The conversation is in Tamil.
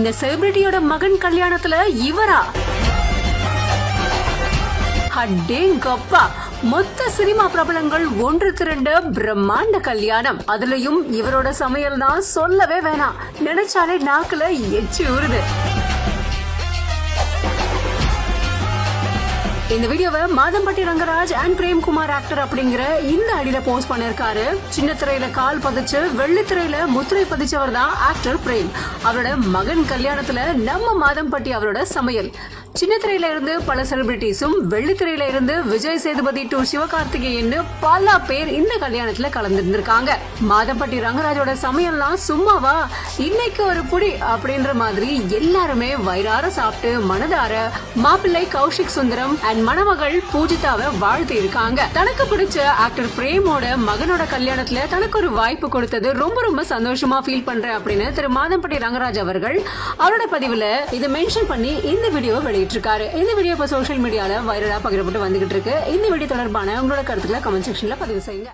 இந்த செலிபிரிட்டியோட மகன் கல்யாணத்துல இவரா? அடேங்கப்பா, மொத்த சினிமா பிரபலங்கள் ஒன்று திரண்ட பிரம்மாண்ட கல்யாணம். அதுலயும் இவரோட சமையல் தான் சொல்லவே வேணாம். நினைச்சாலே நாக்குல எச்சி ஊறுது. இந்த வீடியோவை மாதம்பட்டி ரங்கராஜ் அண்ட் பிரேம்குமார் ஆக்டர் அப்படிங்கிற இந்த அடியில போஸ்ட் பண்ணிருக்காரு. சின்ன திரையில கால் பதிச்சு வெள்ளித்திரையில முத்திரை பதிச்சவர் தான் ஆக்டர் பிரேம். அவரோட மகன் கல்யாணத்துல நம்ம மாதம்பட்டி அவரோட சமையல். சின்ன திரையில இருந்து பல செலிபிரிட்டிஸும், வெள்ளித்திரையில இருந்து விஜய் சேதுபதி டு சிவகார்த்திகேயன் பல பேர் இந்த கல்யாணத்துல கலந்துருந்திருக்காங்க. மாதம்பட்டி ரங்கராஜோட சமையல்லாம் சும்மாவா, இன்னைக்கு ஒரு புடி அப்படின்ற மாதிரி எல்லாருமே வயிறார சாப்பிட்டு மனதார மாப்பிள்ளை கௌஷிக் சுந்தரம் அண்ட் மணமகள் பூஜிதாவை வாழ்த்து இருக்காங்க. தனக்கு பிடிச்ச ஆக்டர் பிரேமோட மகனோட கல்யாணத்துல தனக்கு ஒரு வாய்ப்பு கொடுத்தது ரொம்ப ரொம்ப சந்தோஷமா ஃபீல் பண்றேன் அப்படின்னு திரு மாதம்பட்டி ரங்கராஜ் அவர்கள் அவரோட பதிவுல இதை மென்ஷன் பண்ணி இந்த வீடியோவை வெளியிட்டிருக்காரு. இந்த வீடியோ இப்ப சோசியல் மீடியால வைரலா பகிரப்பட்டு வந்துகிட்டு இருக்கு. இந்த வீடியோ தொடர்பான உங்களோட கருத்துக்களை கமெண்ட் செக்ஷன்ல பதிவு செய்யுங்க.